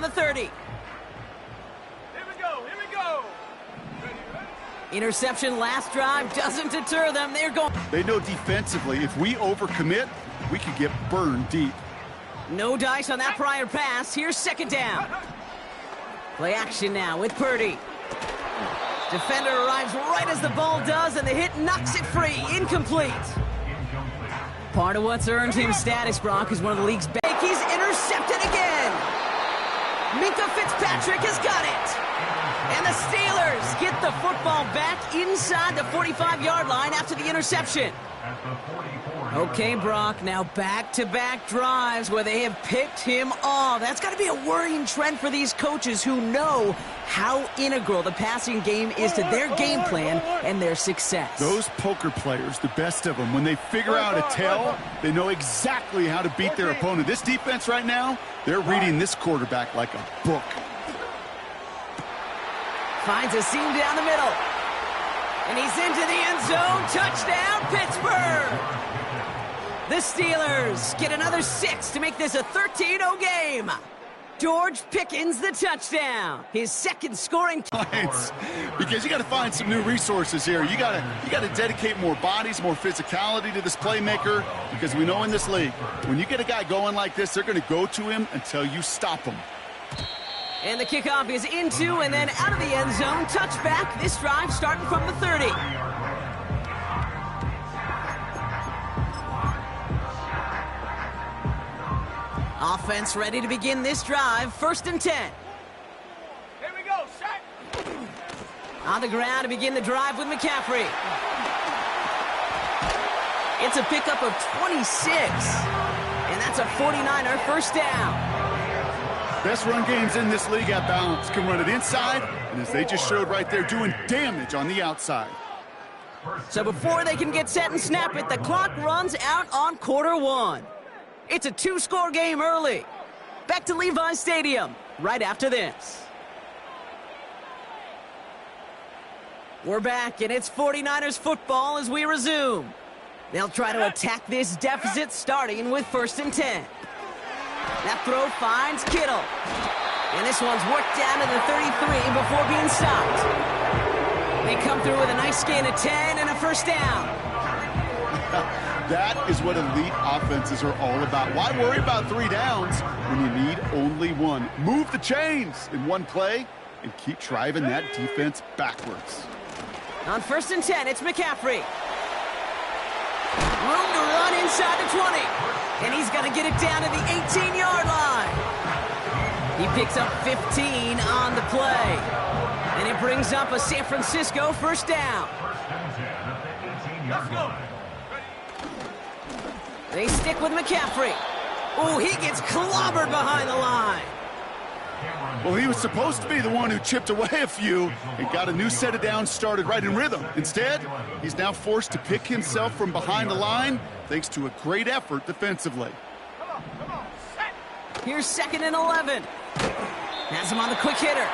the 30. Here we go. Interception last drive doesn't deter them. They're going. They know defensively, if we overcommit, we could get burned deep. No dice on that prior pass. Here's second down. Play action now with Purdy. Defender arrives right as the ball does, and the hit knocks it free. Incomplete. Part of what's earned him status, Brock, is one of the league's best. He's intercepted again. Minka Fitzpatrick has got it. And the Steelers get the football back inside the 45-yard line after the interception. Okay, Brock, now back-to-back drives where they have picked him off. That's got to be a worrying trend for these coaches who know how integral the passing game is to their game plan and their success. Those poker players, the best of them, when they figure out a tell, they know exactly how to beat their opponent. This defense right now, they're reading this quarterback like a book. Finds a seam down the middle. And he's into the end zone. Touchdown, Pittsburgh! The Steelers get another 6 to make this a 13-0 game. George Pickens the touchdown. His second scoring. Because you got to find some new resources here. You got to dedicate more bodies, more physicality to this playmaker. Because we know in this league, when you get a guy going like this, they're going to go to him until you stop him. And the kickoff is into and then out of the end zone. Touchback. This drive starting from the 30. Offense ready to begin this drive. 1st and 10. Here we go. Set. On the ground to begin the drive with McCaffrey. It's a pickup of 26. And that's a 49er first down. Best run games in this league at balance. Can run it inside, and as they just showed right there, doing damage on the outside. So before they can get set and snap it, the clock runs out on quarter one. It's a 2-score game early. Back to Levi's Stadium right after this. We're back, and it's 49ers football as we resume. They'll try to attack this deficit starting with 1st and 10. That throw finds Kittle. And this one's worked down to the 33 before being stopped. They come through with a nice gain of 10 and a first down. That is what elite offenses are all about. Why worry about 3 downs when you need only 1? Move the chains in one play and keep driving that defense backwards. On 1st and 10, it's McCaffrey. Room to run inside the 20. And he's going to get it down to the 18-yard line. He picks up 15 on the play. And it brings up a San Francisco first down. They stick with McCaffrey. Oh, he gets clobbered behind the line. Well, he was supposed to be the one who chipped away a few and got a new set of downs started right in rhythm. Instead, he's now forced to pick himself from behind the line thanks to a great effort defensively. Here's 2nd and 11. Has him on the quick hitter.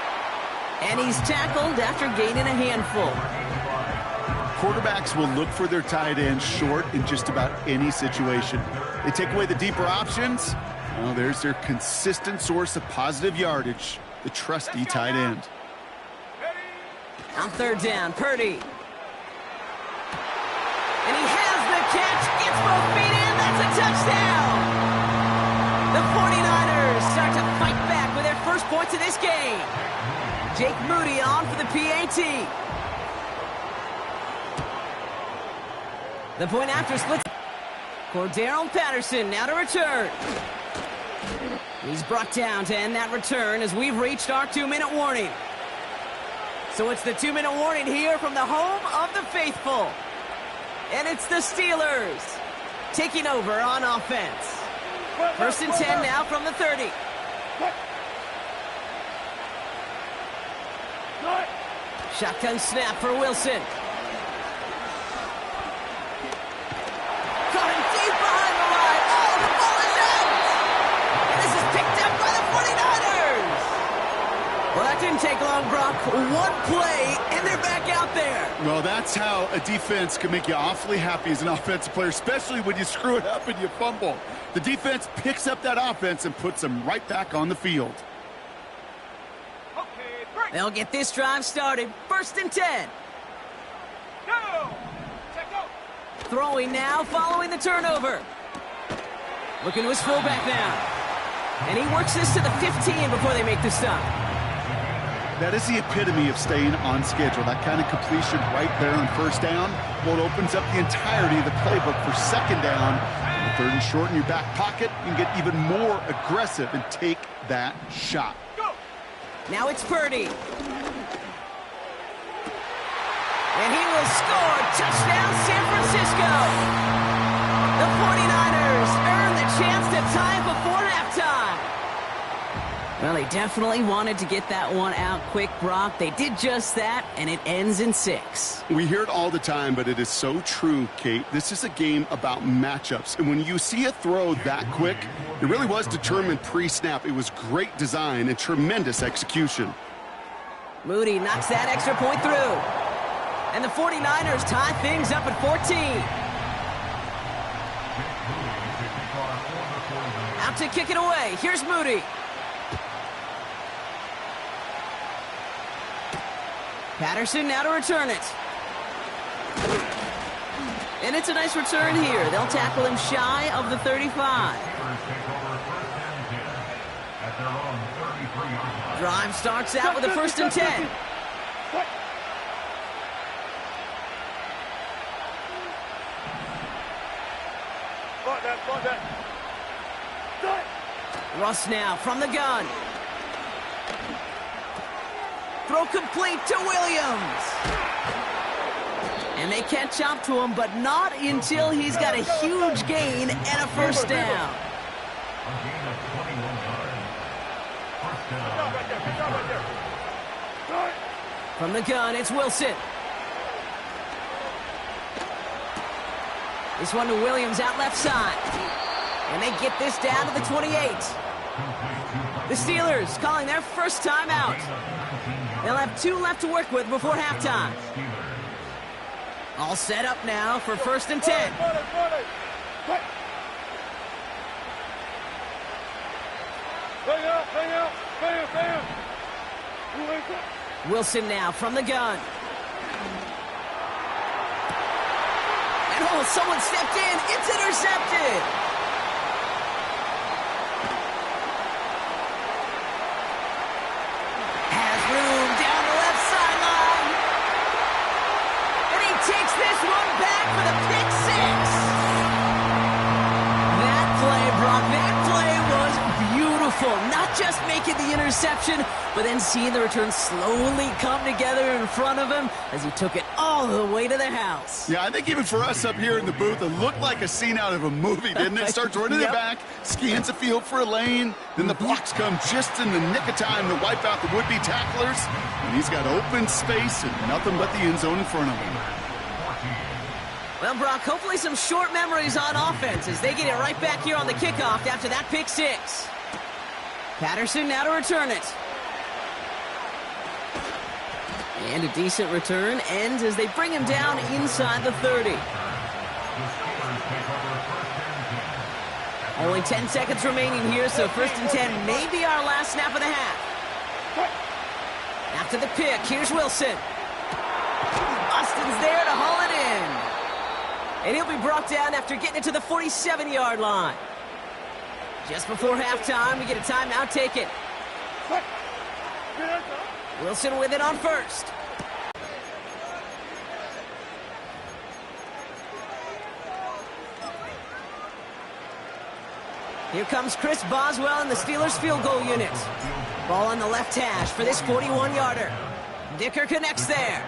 And he's tackled after gaining a handful. Quarterbacks will look for their tight end short in just about any situation. They take away the deeper options. Well, there's their consistent source of positive yardage, the trusty tight end. On 3rd down, Purdy. And he has the catch, gets both feet in, that's a touchdown! The 49ers start to fight back with their first points of this game. Jake Moody on for the PAT. The point after splits. Cordarrelle Patterson now to return. He's brought down to end that return as we've reached our 2-minute warning. So it's the 2-minute warning here from the home of the faithful. And it's the Steelers taking over on offense. 1st and 10 now from the 30. Shotgun snap for Wilson. Caught him deep behind the line. Oh, the ball is out! And this is picked up by the 49ers! Well, that didn't take long, Brock. 1 play, and they're back out there. Well, that's how a defense can make you awfully happy as an offensive player, especially when you screw it up and you fumble. The defense picks up that offense and puts them right back on the field. They'll get this drive started. 1st and 10. Go! Check go! Throwing now, following the turnover. Looking to his fullback now. And he works this to the 15 before they make the stop. That is the epitome of staying on schedule. That kind of completion right there on 1st down. Well, it opens up the entirety of the playbook for 2nd down. And 3rd and short in your back pocket. You can get even more aggressive and take that shot. Go! Now it's Purdy. And he will score. Touchdown, San Francisco. The 49ers earn the chance to tie before halftime. Well, they definitely wanted to get that one out quick, Brock. They did just that, and it ends in 6. We hear it all the time, but it is so true, Kate. This is a game about matchups. And when you see a throw that quick, it really was determined pre-snap. It was great design and tremendous execution. Moody knocks that extra point through. And the 49ers tie things up at 14. Out to kick it away. Here's Moody. Patterson now to return it. And it's a nice return here. They'll tackle him shy of the 35. Drive starts out with a 1st and 10. Russ now from the gun. Throw complete to Williams. And they catch up to him, but not until he's got a huge gain and a 1st down. From the gun, it's Wilson. This one to Williams out left side. And they get this down to the 28. The Steelers calling their 1st time out. They'll have 2 left to work with before halftime. All set up now for 1st and 10. Wilson now from the gun. And oh, someone stepped in. It's intercepted. Has room down the left sideline. And he takes this one back for the pick 6. That play, Brock, that play was beautiful. Not just making the interception, but then seeing the return slowly come together in front of him as he took it all the way to the house. Yeah, I think even for us up here in the booth, it looked like a scene out of a movie, didn't it? Starts running it back, scans the field for a lane, then the blocks come just in the nick of time to wipe out the would-be tacklers, and he's got open space and nothing but the end zone in front of him. Well, Brock, hopefully some short memories on offense as they get it right back here on the kickoff after that pick 6. Patterson now to return it. And a decent return ends as they bring him down inside the 30. Only 10 seconds remaining here, so 1st and 10 may be our last snap of the half. After the pick, here's Wilson. Austin's there to haul it in. And he'll be brought down after getting it to the 47-yard line. Just before halftime, we get a timeout taken. Wilson with it on 1st. Here comes Chris Boswell and the Steelers field goal unit. Ball on the left hash for this 41-yarder. Dicker connects there.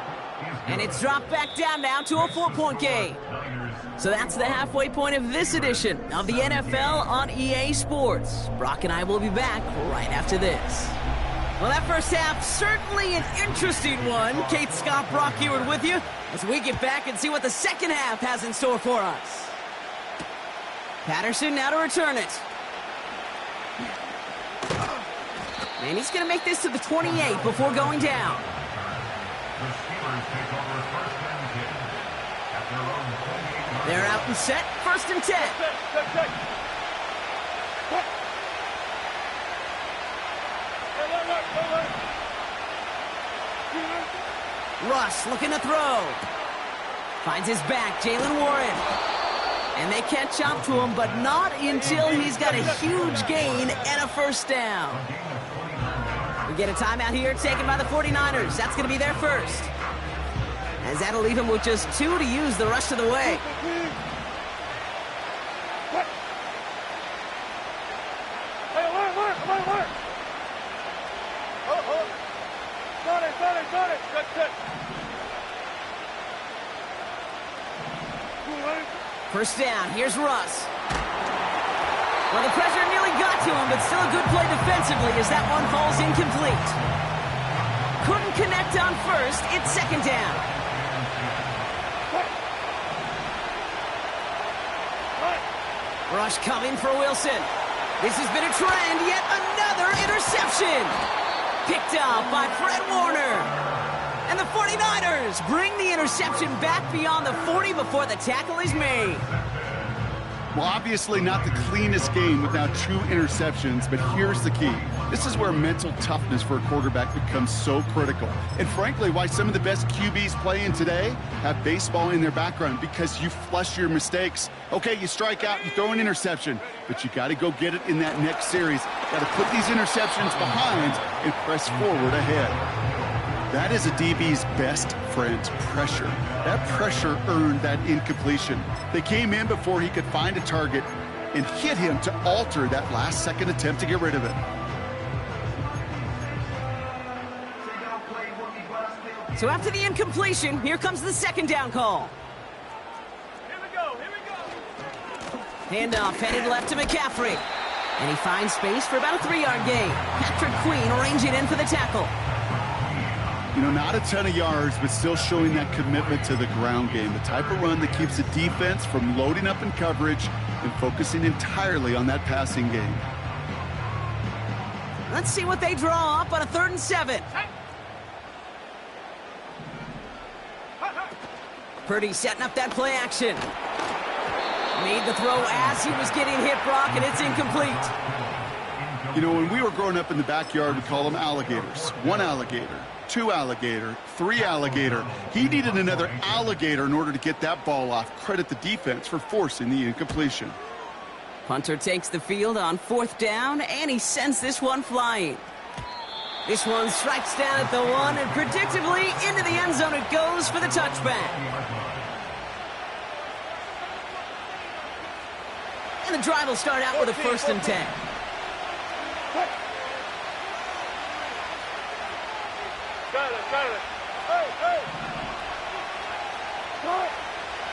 And it's dropped back down now to a 4-point game. So that's the halfway point of this edition of the NFL on EA Sports. Brock and I will be back right after this. Well, that first half, certainly an interesting one. Kate, Scott, Brock Eward with you as we get back and see what the second half has in store for us. Patterson now to return it. And he's going to make this to the 28 before going down. They're out and set. 1st and 10. Russ looking to throw. Finds his back, Jalen Warren. And they catch up to him, but not until he's got a huge gain and a first down. We get a timeout here taken by the 49ers. That's going to be their first. As that'll leave him with just 2 to use the rest of the way. First down, here's Russ. Well, the pressure nearly got to him, but still a good play defensively as that one falls incomplete. Couldn't connect on first, it's second down. Rush coming for Wilson. This has been a trend, yet another interception. Picked up by Fred Warner. And the 49ers bring the interception back beyond the 40 before the tackle is made. Well, obviously not the cleanest game without 2 interceptions, but here's the key. This is where mental toughness for a quarterback becomes so critical. And frankly, why some of the best QBs playing today have baseball in their background, because you flush your mistakes. Okay, you strike out, you throw an interception, but you got to go get it in that next series. Got to put these interceptions behind and press forward ahead. That is a DB's best friend, pressure. That pressure earned that incompletion. They came in before he could find a target and hit him to alter that last-second attempt to get rid of it. So after the incompletion, here comes the second down call. Here we go. Handoff headed left to McCaffrey. And he finds space for about a 3-yard gain. Patrick Queen arranging in for the tackle. You know, not a ton of yards, but still showing that commitment to the ground game. The type of run that keeps the defense from loading up in coverage and focusing entirely on that passing game. Let's see what they draw up on a 3rd and 7. Purdy setting up that play action. Made the throw as he was getting hit, Brock, and it's incomplete. You know, when we were growing up in the backyard, we call them alligators. 1 alligator, 2 alligator, 3 alligator. He needed another alligator in order to get that ball off. Credit the defense for forcing the incompletion. Punter takes the field on 4th down, and he sends this one flying. This one strikes down at the 1, and predictably into the end zone it goes for the touchback. And the drive will start out with a 1st and 10.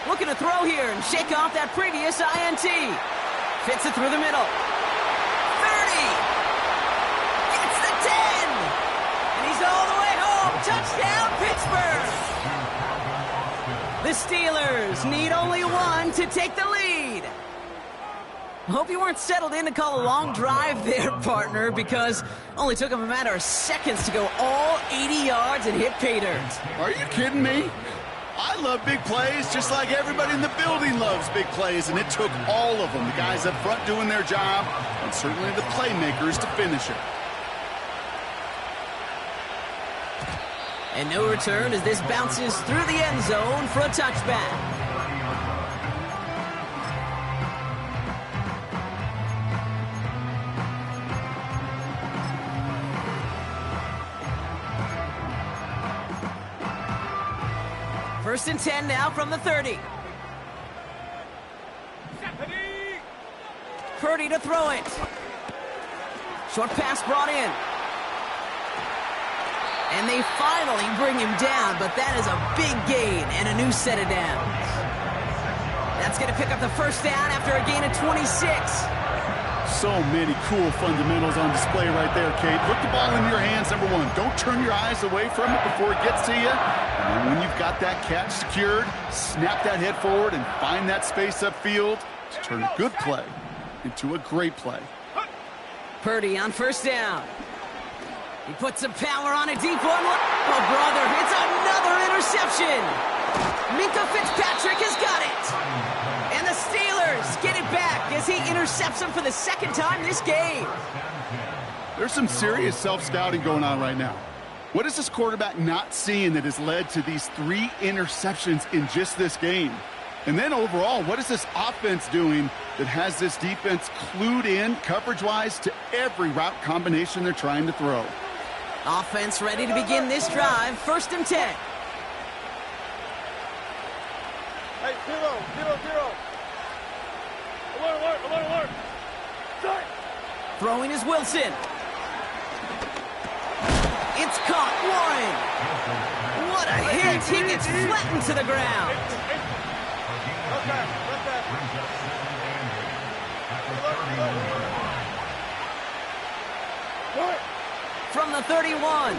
Looking to throw here and shake off that previous INT. Fits it through the middle. 30. Gets the 10. And he's all the way home. Touchdown, Pittsburgh. The Steelers need only 1 to take the lead. Hope you weren't settled in to call a long drive there, partner, because only took him a matter of seconds to go all 80 yards and hit pay dirt. Are you kidding me? I love big plays just like everybody in the building loves big plays, and it took all of them, the guys up front doing their job, and certainly the playmakers to finish it. And no return as this bounces through the end zone for a touchback. First and 10 now from the 30. Purdy to throw it. Short pass brought in. And they finally bring him down, but that is a big gain and a new set of downs. That's going to pick up the first down after a gain of 26. So many cool fundamentals on display right there, Kate. Put the ball in your hands, number 1. Don't turn your eyes away from it before it gets to you. And then when you've got that catch secured, snap that head forward and find that space upfield to turn a good play into a great play. Purdy on first down. He puts some power on a deep one. Oh, brother, it's another interception. Minka Fitzpatrick has got it. And the Steelers get it back as he intercepts him for the 2nd time this game. There's some serious self-scouting going on right now. What is this quarterback not seeing that has led to these 3 interceptions in just this game? And then overall, what is this offense doing that has this defense clued in coverage-wise to every route combination they're trying to throw? Offense ready to begin this drive. 1st and 10. Hey, 0-0-0. Alert, alert, alert. Start. Throwing is Wilson. It's caught. Warren. What a hit. He gets flattened to the ground. From the 31.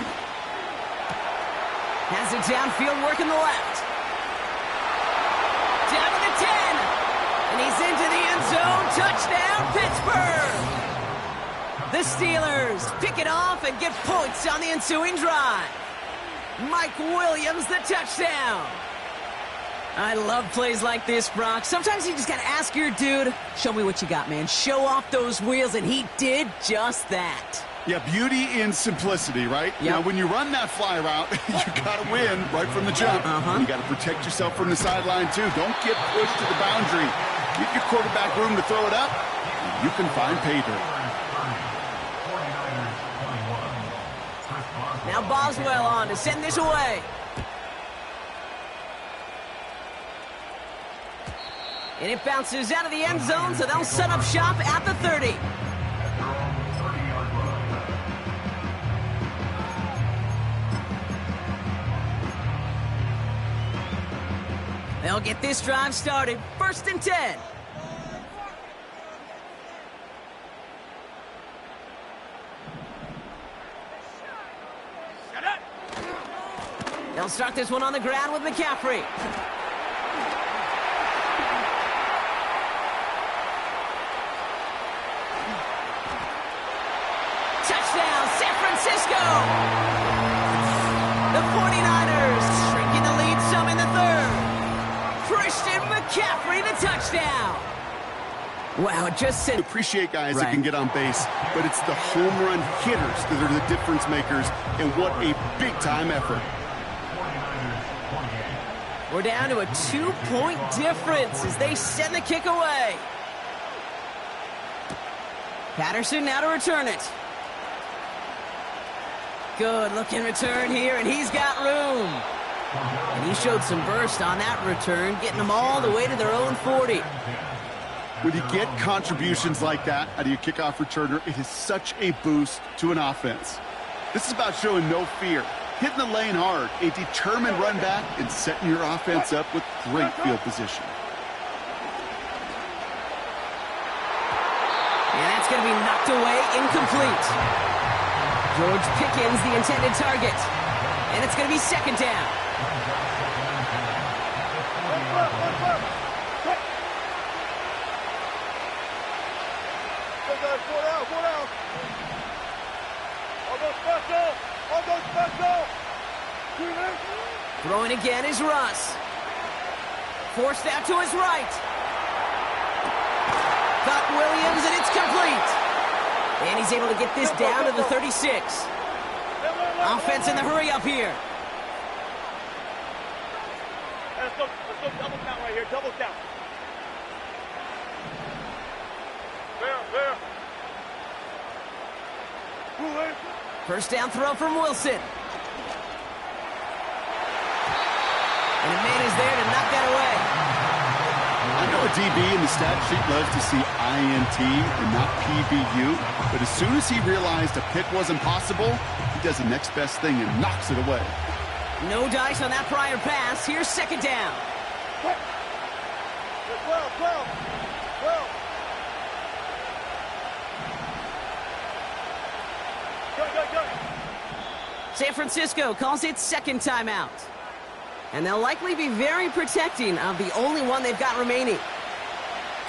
Has it downfield, working the left. Down to the 10. And he's into the end zone. Touchdown, Pittsburgh. The Steelers pick it off and get points on the ensuing drive. Mike Williams, the touchdown. I love plays like this, Brock. Sometimes you just got to ask your dude, show me what you got, man. Show off those wheels, and he did just that. Yeah, beauty in simplicity, right? Yep. Now, when you run that fly route, you got to win right from the jump. You got to protect yourself from the sideline, too. Don't get pushed to the boundary. Give your quarterback room to throw it up, and you can find pay dirt. Now Boswell on to send this away. And it bounces out of the end zone, so they'll set up shop at the 30. They'll get this drive started. 1st and 10. They'll start this one on the ground with McCaffrey. Touchdown, San Francisco! The 49ers shrinking the lead some in the 3rd. Christian McCaffrey, the touchdown. Wow, it just said... Appreciate guys that can get on base, but it's the home run hitters that are the difference makers, and what a big-time effort. We're down to a 2-point difference as they send the kick away. Patterson now to return it. Good looking return here, and he's got room. And he showed some burst on that return, getting them all the way to their own 40. When you get contributions like that out of your kickoff returner, it is such a boost to an offense. This is about showing no fear, hitting the lane hard, a determined run back, and setting your offense up with great field position. And that's going to be knocked away, incomplete. George Pickens, the intended target. And it's going to be 2nd down. Throwing again is Russ. Forced out to his right. Got Williams, and it's complete. And he's able to get this down to the 36. Offense in the hurry up here. Let's go double count right here, double count. There. 1st down throw from Wilson. And a man is there to knock that away. I know a DB in the stat sheet loves to see INT and not PBU, but as soon as he realized a pick wasn't possible, he does the next best thing and knocks it away. No dice on that prior pass. Here's 2nd down. 12. Go. San Francisco calls it 2nd timeout. And they'll likely be very protecting of the only one they've got remaining.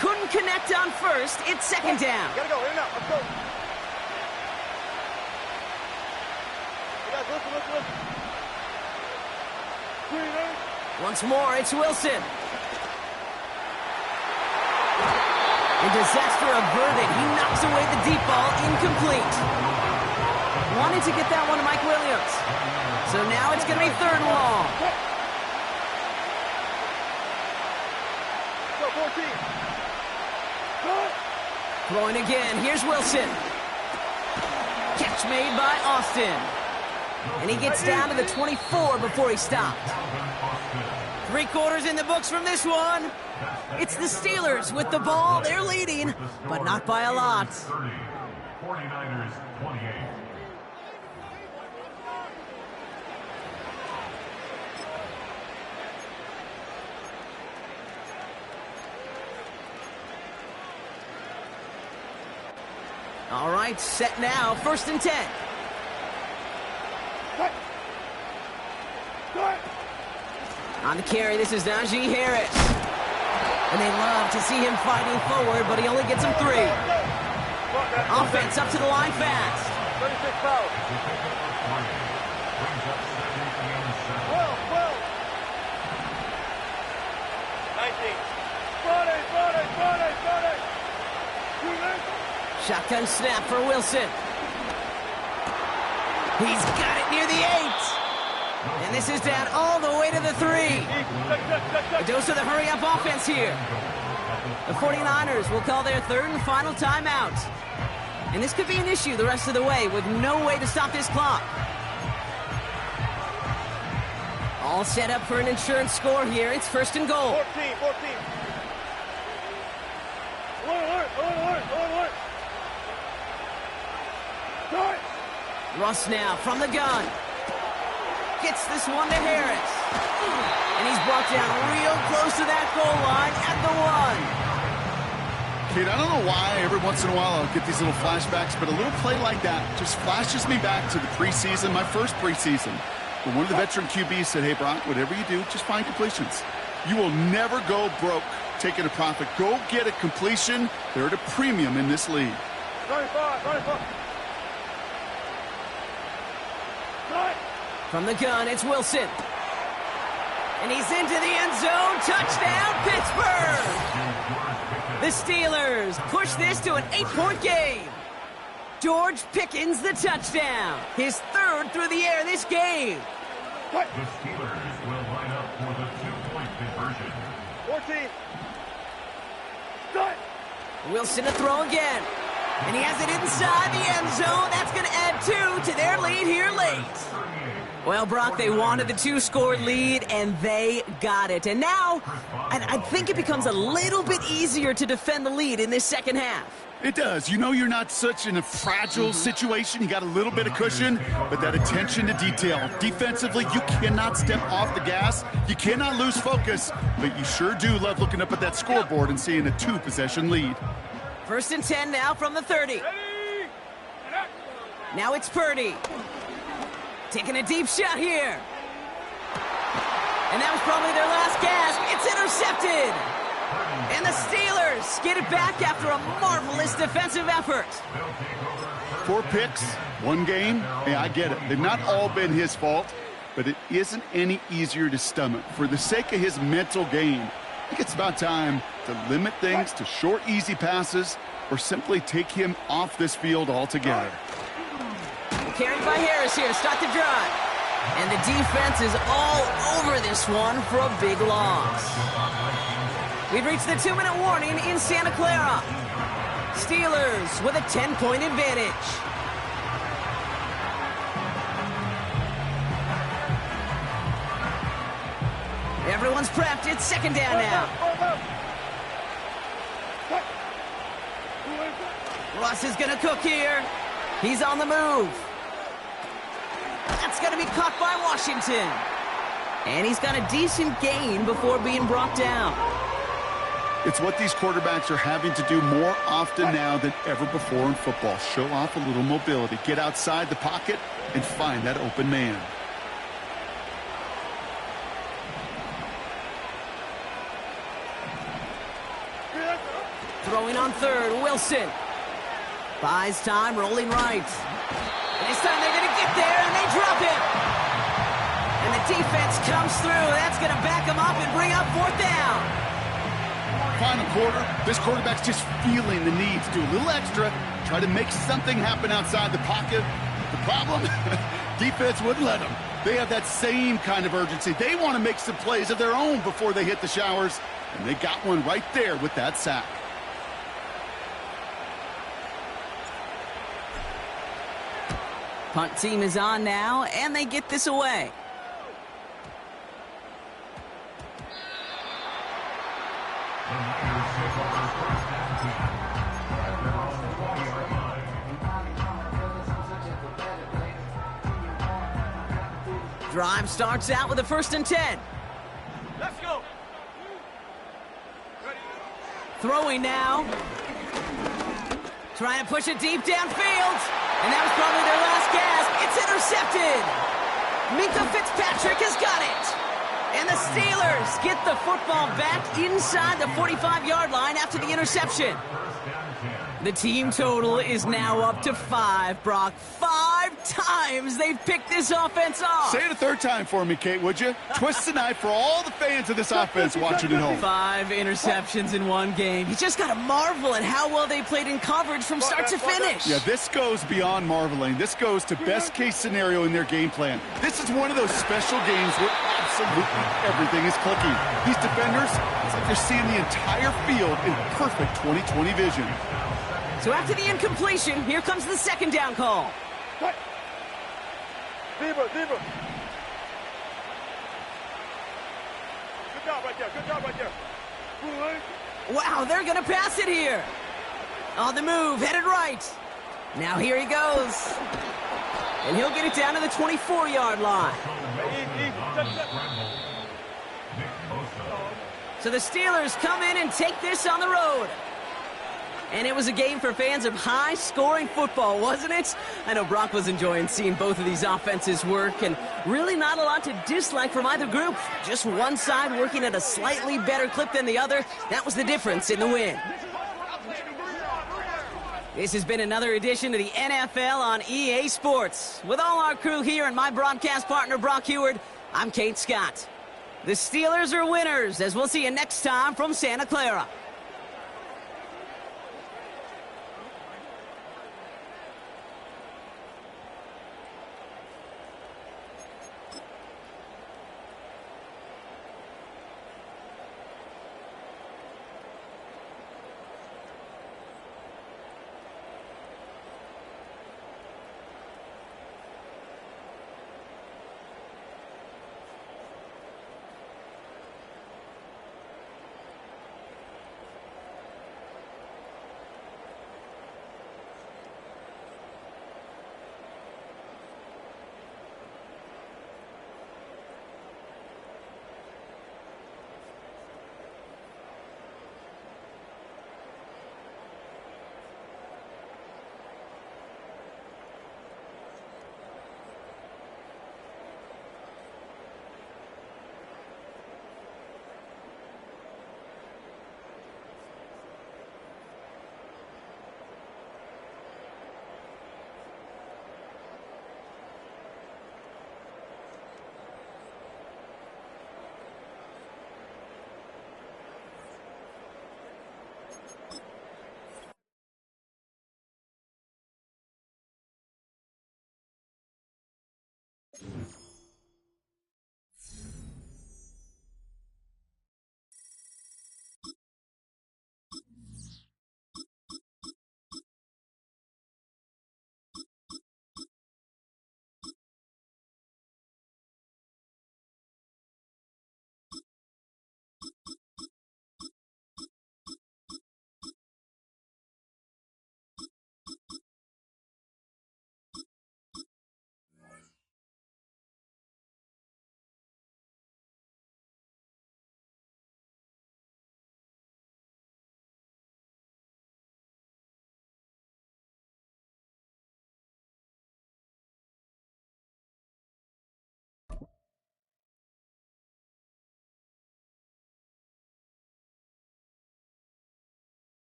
Couldn't connect on 1st. It's 2nd down. Gotta go, in and out, let's go. You guys, listen. Once more, it's Wilson. And disaster averted. He knocks away the deep ball, incomplete. Wanting to get that one to Mike Williams. So now it's going to be 3rd and long. Go, 14. Good. Throwing again. Here's Wilson. Catch made by Austin. And he gets down to the 24 before he stopped. 3 quarters in the books from this one. It's the Steelers with the ball. They're leading, but not by a lot. 49ers 28. All right, set now. 1st and 10. Cut. Cut. On the carry, this is Najee Harris. And they love to see him fighting forward, but he only gets him 3. Offense up to the line fast. 36 fouls. 12. 19. Friday. Shotgun snap for Wilson. He's got it near the 8. And this is down all the way to the 3. A dose of the hurry-up offense here. The 49ers will call their 3rd and final timeout. And this could be an issue the rest of the way with no way to stop this clock. All set up for an insurance score here. It's 1st and goal. 14. Alert. Cut. Russ now from the gun. Gets this one to Harris. And he's brought down real close to that goal line at the 1. Kate, I don't know why every once in a while I'll get these little flashbacks, but a little play like that just flashes me back to the preseason, my first preseason. When one of the veteran QBs said, hey, Brock, whatever you do, just find completions. You will never go broke taking a profit. Go get a completion. They're at a premium in this league. 35. Cut. From the gun, it's Wilson. And he's into the end zone. Touchdown, Pittsburgh! The Steelers push this to an 8-point game. George Pickens the touchdown. His 3rd through the air this game. The Steelers will line up for the 2-point conversion. 14. Cut. Wilson to throw again. And he has it inside the end zone. That's going to add 2 to their lead here late. Well, Brock, they wanted the 2-score lead, and they got it. And now, I think it becomes a little bit easier to defend the lead in this second half. It does. You know you're not such in a fragile situation. You got a little bit of cushion, but that attention to detail. Defensively, you cannot step off the gas. You cannot lose focus, but you sure do love looking up at that scoreboard and seeing a 2-possession lead. 1st and 10 now from the 30. Now it's Purdy. Taking a deep shot here. And that was probably their last gasp. It's intercepted. And the Steelers get it back after a marvelous defensive effort. 4 picks, 1 game. Hey, I get it. They've not all been his fault, but it isn't any easier to stomach. For the sake of his mental game, I think it's about time to limit things to short, easy passes or simply take him off this field altogether. Carried by Harris here to start the drive. And the defense is all over this one for a big loss. We've reached the 2-minute warning in Santa Clara. Steelers with a 10-point advantage. Everyone's prepped. It's 2nd down now. Russ is going to cook here. He's on the move. That's going to be caught by Washington. And he's got a decent gain before being brought down. It's what these quarterbacks are having to do more often now than ever before in football. Show off a little mobility. Get outside the pocket and find that open man. Throwing on 3rd, Wilson. Buys time, rolling right. And this time they're going to get there, and they drop him. And the defense comes through. That's going to back him up and bring up 4th down. Final quarter, this quarterback's just feeling the need to do a little extra, try to make something happen outside the pocket. The Problem? Defense wouldn't let them. They have that same kind of urgency. They want to make some plays of their own before they hit the showers, and they got one right there with that sack. Punt team is on now, and they get this away. Drive starts out with a 1st and 10. Let's go. Throwing now. Trying to push it deep downfield. And that was probably their last gasp. It's intercepted. Minka Fitzpatrick has got it. And the Steelers get the football back inside the 45-yard line after the interception. The team total is now up to 5, Brock. 5 times they've picked this offense off. Say it a third time for me, Kate, would you? Twist the knife for all the fans of this offense watching at home. 5 interceptions in one game. You just got to marvel at how well they played in coverage from start to finish. Yeah, this goes beyond marveling. This goes to best-case scenario in their game plan. This is one of those special games where absolutely everything is clicking. These defenders, it's like they're seeing the entire field in perfect 20/20 vision. So after the incompletion, here comes the 2nd down call. Cut. Zebra. Good job right there. Good. Wow, they're going to pass it here. On the move, headed right. Now here he goes. And he'll get it down to the 24-yard line. So the Steelers come in and take this on the road. And it was a game for fans of high-scoring football, wasn't it? I know Brock was enjoying seeing both of these offenses work, and really not a lot to dislike from either group. Just one side working at a slightly better clip than the other. That was the difference in the win. This has been another edition of the NFL on EA Sports. With all our crew here and my broadcast partner, Brock Heward, I'm Kate Scott. The Steelers are winners, as we'll see you next time from Santa Clara.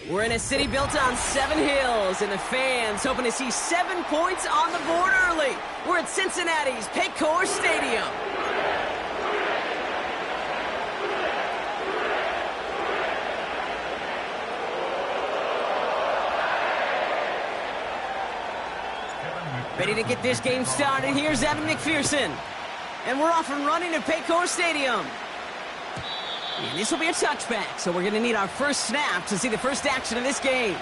We're in a city built on 7 hills, and the fans hoping to see 7 points on the board early. We're at Cincinnati's Paycor Stadium. Ready to get this game started. Here's Evan McPherson. And we're off and running at Paycor Stadium. And this will be a touchback, so we're going to need our first snap to see the first action of this game.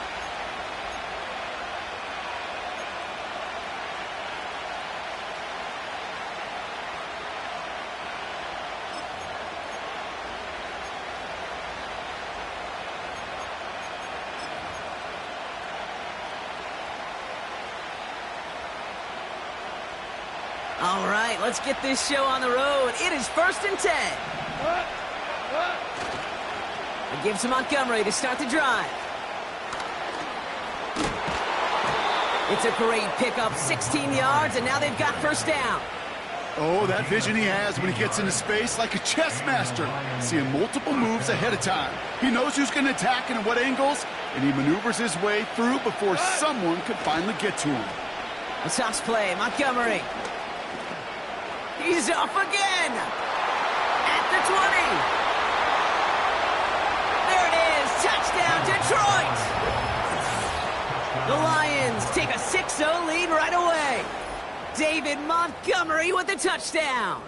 All right, let's get this show on the road. It is 1st and 10. It gives to Montgomery to start the drive. It's a great pickup, 16 yards, and now they've got first down. Oh, that vision he has when he gets into space, like a chess master, seeing multiple moves ahead of time. He knows who's going to attack and at what angles, and he maneuvers his way through before someone could finally get to him. A toss play, Montgomery. He's off again! At the 20! There it is! Touchdown, Detroit! The Lions take a 6-0 lead right away. David Montgomery with the touchdown.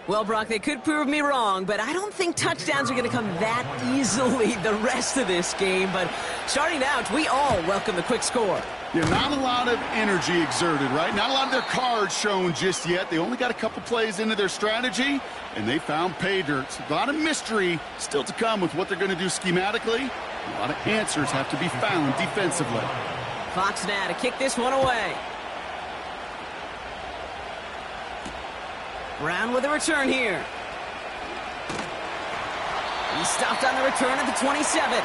Well, Brock, they could prove me wrong, but I don't think touchdowns are going to come that easily the rest of this game. But starting out, we all welcome the quick score. Yeah, not a lot of energy exerted, right? Not a lot of their cards shown just yet. They only got a couple plays into their strategy, and they found pay dirt. A lot of mystery still to come with what they're going to do schematically. A lot of answers have to be found defensively. Fox now to kick this one away. Brown with a return here. He stopped on the return at the 27.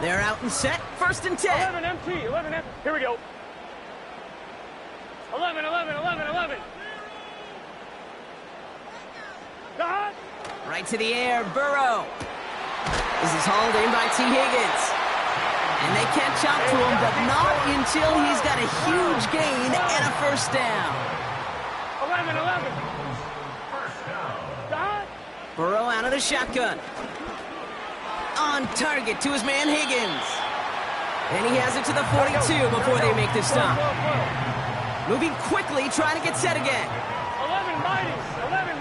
They're out and set. 1st and 10. 11 empty. 11 empty. Here we go. 11. Dot. Right to the air. Burrow. This is hauled in by T. Higgins. And they catch up to him, but not until he's got a huge gain and a first down. 11. First down. Dot. Burrow out of the shotgun. On target to his man Higgins. And he has it to the 42 before they make the stop. Moving quickly, trying to get set again. 11 mighty. 11.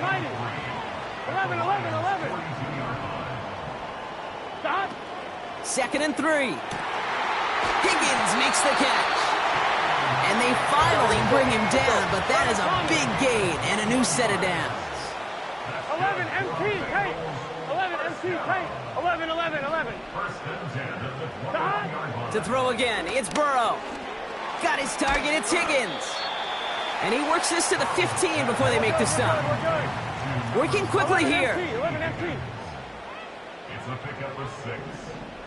Dot. 2nd and 3. Higgins makes the catch. And they finally bring him down, but that is a big gain and a new set of downs. 11 MT tape. 11 MT tape. 11. Dot. To throw again, it's Burrow. Got his target, it's Higgins. And he works this to the 15 before they make the stop. Working quickly here. 11 MT. It's a pickup of 6.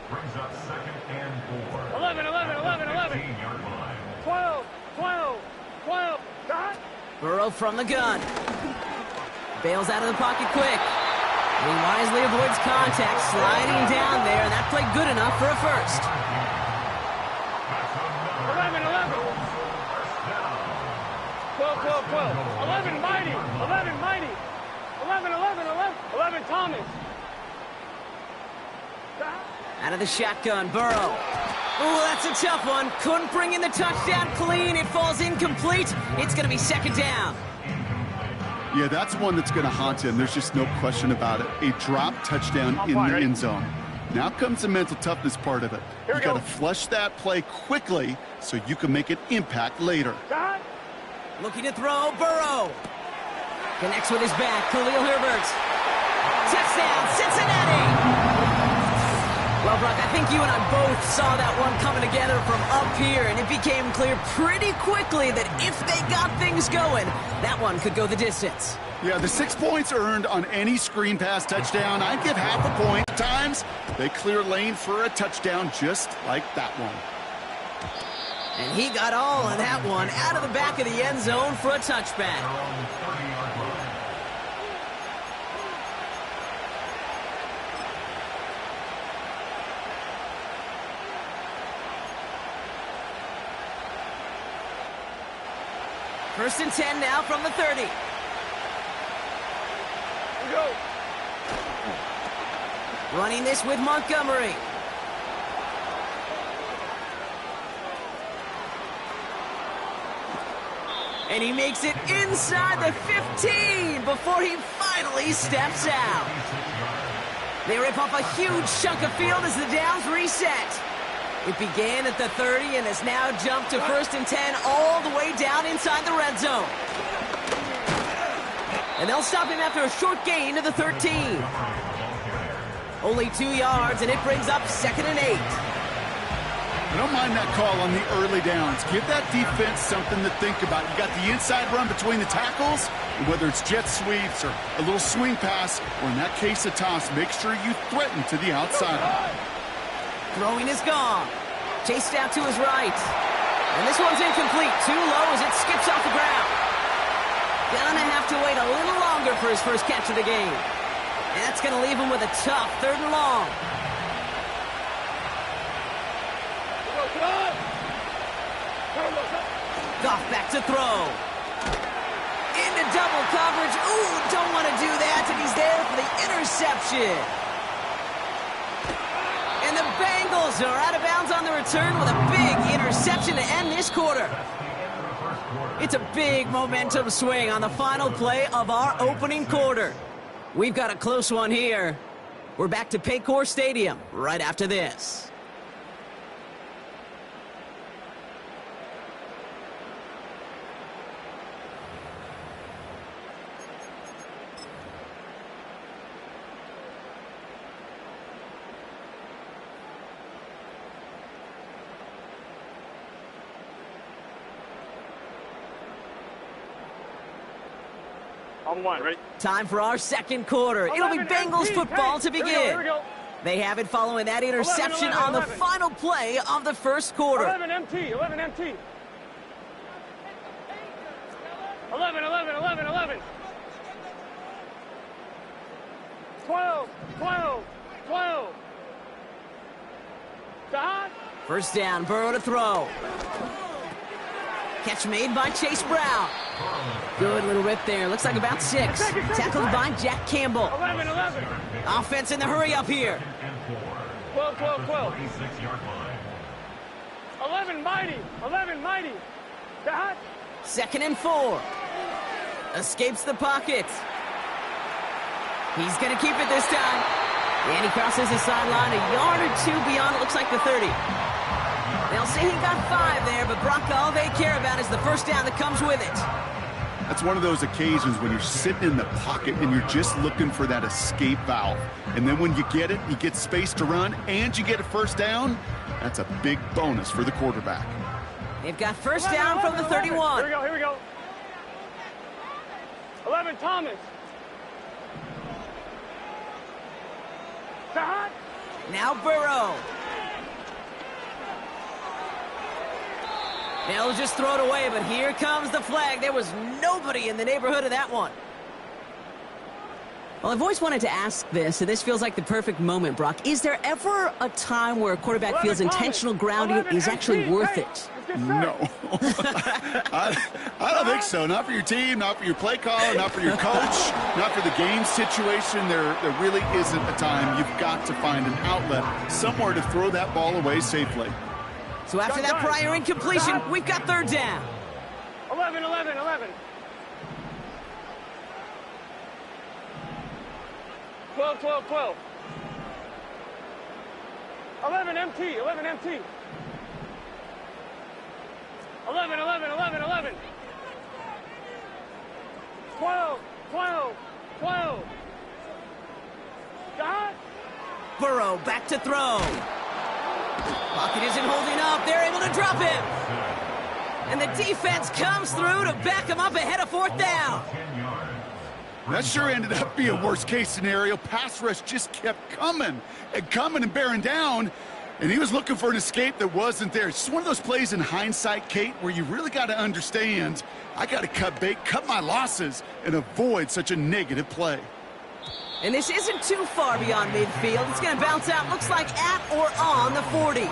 Brings up 2nd and 4. 11. 15-yard line. 12. Dot. Burrow from the gun. Bails out of the pocket quick. And he wisely avoids contact, sliding down there, and that played good enough for a first. 11. 12. 11 mighty. 11 Thomas. Out of the shotgun, Burrow. Oh, that's a tough one. Couldn't bring in the touchdown clean. It falls incomplete. It's going to be 2nd down. Yeah, that's one that's going to haunt him. There's just no question about it. A drop touchdown in the end zone. Now comes the mental toughness part of it. You got to flush that play quickly so you can make an impact later. Looking to throw, Burrow. Connects with his back, Khalil Herbert. Touchdown, Cincinnati! Well, Brock, I think you and I both saw that one coming together from up here, and it became clear pretty quickly that if they got things going, that one could go the distance. Yeah, the 6 points earned on any screen pass touchdown. I'd give half a point. At times, they clear lane for a touchdown just like that one. And he got all of that one out of the back of the end zone for a touchback. First and 10 now from the 30. Go. Running this with Montgomery. And he makes it inside the 15 before he finally steps out. They rip off a huge chunk of field as the downs reset. It began at the 30 and has now jumped to 1st and 10 all the way down inside the red zone. And they'll stop him after a short gain to the 13. Only 2 yards, and it brings up 2nd and 8. I don't mind that call on the early downs. Give that defense something to think about. You got the inside run between the tackles, and whether it's jet sweeps or a little swing pass, or in that case a toss, make sure you threaten to the outside. Throwing is gone. Chased out to his right. And this one's incomplete. Too low as it skips off the ground. Gonna have to wait a little longer for his first catch of the game. And that's gonna leave him with a tough 3rd and long. Goff back to throw. Into double coverage. Ooh, don't want to do that, and he's there for the interception. And the Bengals are out of bounds on the return with a big interception to end this quarter. It's a big momentum swing on the final play of our opening quarter. We've got a close one here. We're back to Paycor Stadium right after this. On one, ready? Time for our second quarter. It'll be Bengals football to begin. Here we go. They have it following that interception 11, on the 11. final play of the first quarter. 11 MT, 11 MT. 11, 11, 11, 11. 12, 12, 12. Dot. First down, Burrow to throw. Catch made by Chase Brown. Good little rip there. Looks like about 6. Tackled by Jack Campbell. 11, 11. Offense in the hurry up here. 12, 12, 12. 11 mighty, 11 mighty. Dot. 2nd and 4. Escapes the pocket. He's going to keep it this time. And he crosses the sideline a yard or 2 beyond, it looks like the 30. They'll say he got 5 there, but Brock, all they care about is the first down that comes with it. That's one of those occasions when you're sitting in the pocket and you're just looking for that escape valve. And then when you get it, you get space to run, and you get a first down. That's a big bonus for the quarterback. They've got first down from the 31. Here we go, here we go. 11 Thomas. Dot. Now Burrow. They'll just throw it away, but here comes the flag. There was nobody in the neighborhood of that one. Well, I've always wanted to ask this, and this feels like the perfect moment, Brock. Is there ever a time where a quarterback feels intentional grounding is actually worth it? No. I don't think so. Not for your team, not for your play caller, not for your coach, not for the game situation. There really isn't a time. You've got to find an outlet, somewhere to throw that ball away safely. So after that prior incompletion, we've got 3rd down. 11, 11, 11. 12, 12, 12. 11 MT, 11 MT. 11, 11, 11, 11. 12, 12, 12. Dot. Burrow back to throw. Pocket isn't holding up. They're able to drop him. And the defense comes through to back him up ahead of 4th down. That sure ended up being a worst-case scenario. Pass rush just kept coming and bearing down, and he was looking for an escape that wasn't there. It's just one of those plays in hindsight, Kate, where you really got to understand, I got to cut bait, cut my losses, and avoid such a negative play. And this isn't too far beyond midfield. It's going to bounce out, looks like at or on the 40.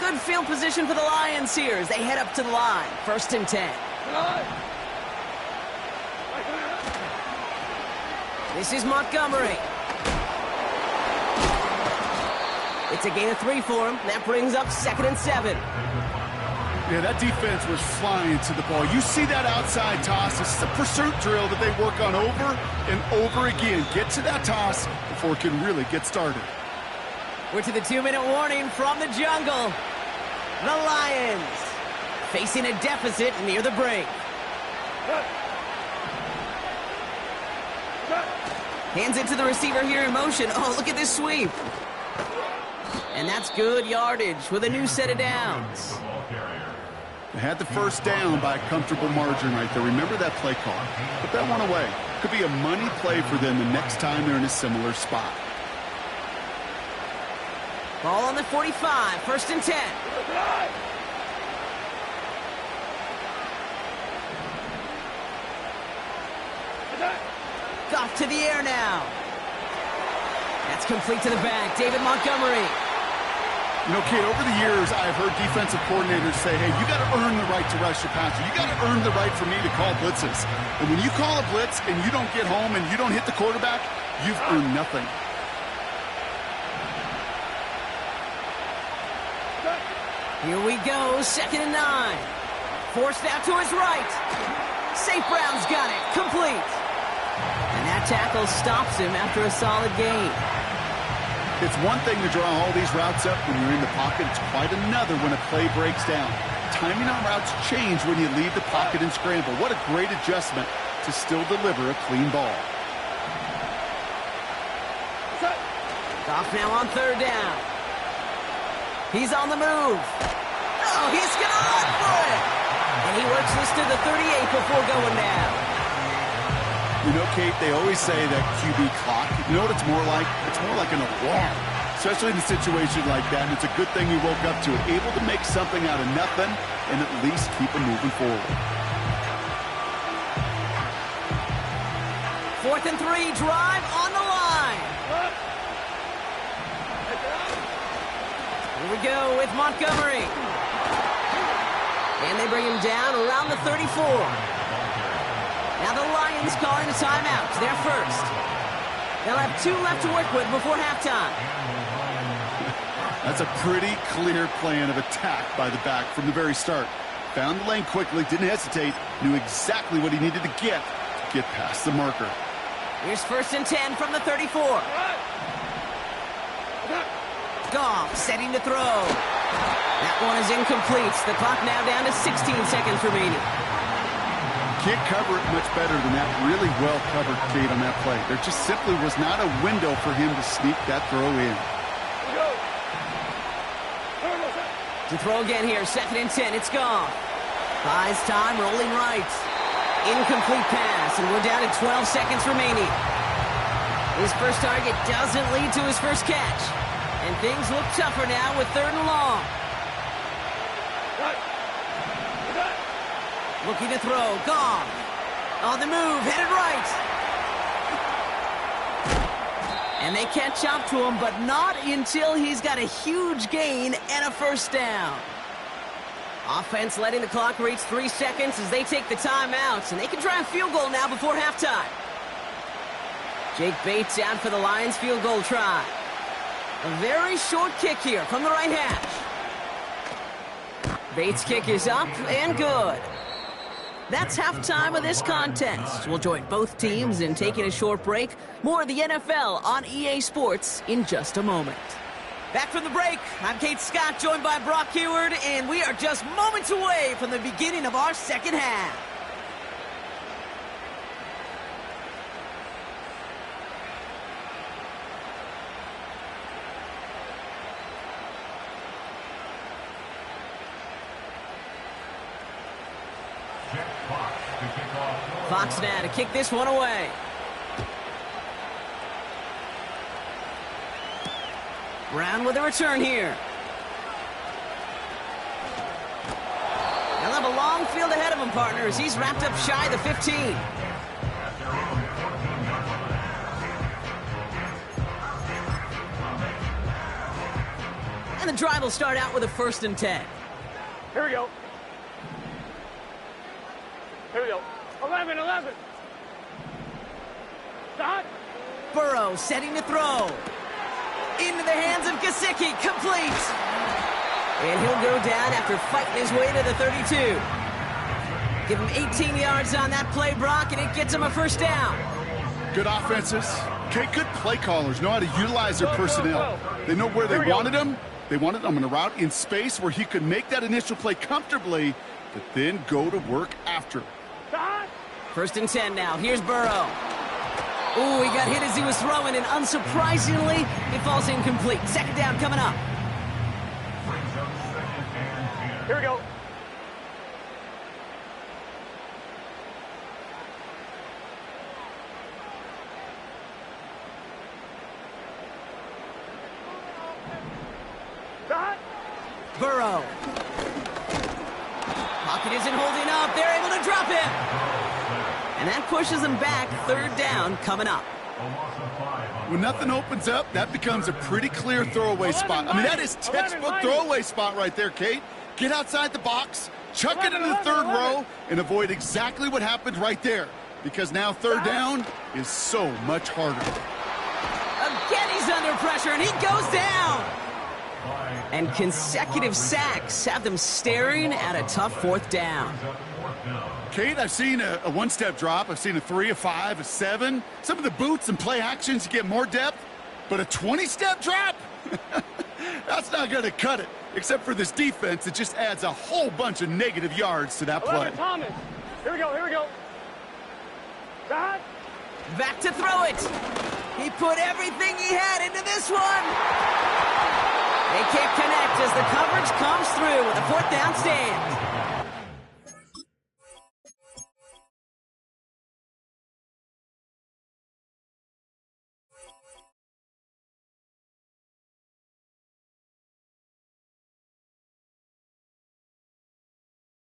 Good field position for the Lions here as they head up to the line. 1st and 10. This is Montgomery. It's a gain of 3 for him. That brings up 2nd and 7. Yeah, that defense was flying to the ball. You see that outside toss. This is a pursuit drill that they work on over and over again. Get to that toss before it can really get started. We're to the 2-minute warning from the jungle. The Lions facing a deficit near the break. Hands it to the receiver here in motion. Oh, look at this sweep. And that's good yardage with a new set of downs. They had the 1st down by a comfortable margin right there. Remember that play call. Put that one away. Could be a money play for them the next time they're in a similar spot. Ball on the 45, 1st and 10. Goff to the air now. That's complete to the back. David Montgomery. You know, Kate, over the years, I've heard defensive coordinators say, hey, you got to earn the right to rush your passer. You got to earn the right for me to call blitzes. And when you call a blitz and you don't get home and you don't hit the quarterback, you've earned nothing. Here we go, 2nd and 9. Forced out to his right. St. Brown's got it, complete. And that tackle stops him after a solid gain. It's one thing to draw all these routes up when you're in the pocket. It's quite another when a play breaks down. Timing on routes change when you leave the pocket and scramble. What a great adjustment to still deliver a clean ball. Goff now on 3rd down. He's on the move. Oh, he's going to run for it. And he works this to the 38 before going down. You know, Kate, they always say that QB clock. You know what it's more like? It's more like an alarm, especially in a situation like that. And it's a good thing you woke up to it, able to make something out of nothing and at least keep them moving forward. 4th and 3, drive on the line. Here we go with Montgomery. And they bring him down around the 34. Now the Lions calling a timeout. They're first. They'll have 2 left to work with before halftime. That's a pretty clear plan of attack by the back from the very start. Found the lane quickly, didn't hesitate, knew exactly what he needed to get past the marker. Here's 1st and 10 from the 34. Goff setting to throw. That one is incomplete. The clock now down to 16 seconds remaining. Can't cover it much better than that. Really well covered, Kate, on that play. There just simply was not a window for him to sneak that throw in. To throw again here, 2nd and 10. It's Goff. Buys time, rolling right. Incomplete pass, and we're down to 12 seconds remaining. His first target doesn't lead to his first catch. And things look tougher now with 3rd and long. Looking to throw. Goff. On the move. Headed right. And they catch up to him, but not until he's got a huge gain and a 1st down. Offense letting the clock reach 3 seconds as they take the timeouts, and they can try a field goal now before halftime. Jake Bates out for the Lions field goal try. A very short kick here from the right hash. Bates' kick is up and good. That's halftime of this contest. We'll join both teams in taking a short break. More of the NFL on EA Sports in just a moment. Back from the break, I'm Kate Scott, joined by Brock Heward, and we are just moments away from the beginning of our second half. Fox now to kick this one away. Brown with a return here. They'll have a long field ahead of him, partners. He's wrapped up shy of the 15. And the drive will start out with a 1st and 10. Here we go. Here we go. 11. Stop. Burrow setting to throw. Into the hands of Gesicki. Complete. And he'll go down after fighting his way to the 32. Give him 18 yards on that play, Brock, and it gets him a 1st down. Good offenses. Okay, good play callers know how to utilize their personnel. They know where they wanted him. They wanted him in a route in space where he could make that initial play comfortably, but then go to work after. 1st and 10 now. Here's Burrow. Ooh, he got hit as he was throwing, and unsurprisingly, it falls incomplete. 2nd down coming up. Here we go. Burrow. Pocket isn't holding up. They're able to drop him. And that pushes them back. 3rd down coming up. When nothing opens up, that becomes a pretty clear throwaway spot. I mean, that is textbook throwaway spot right there, Kate. Get outside the box, chuck it into the 3rd row, and avoid exactly what happened right there. Because now 3rd down is so much harder. Again, he's under pressure, and he goes down. And consecutive sacks have them staring at a tough 4th down. Kate, I've seen a 1-step drop. I've seen a 3, a 5, a 7. Some of the boots and play actions, you get more depth. But a 20-step drop? That's not going to cut it. Except for this defense, it just adds a whole bunch of negative yards to that play. Thomas. Here we go. Stop. Back to throw it. He put everything he had into this one. They can't connect as the coverage comes through with a 4th down stand.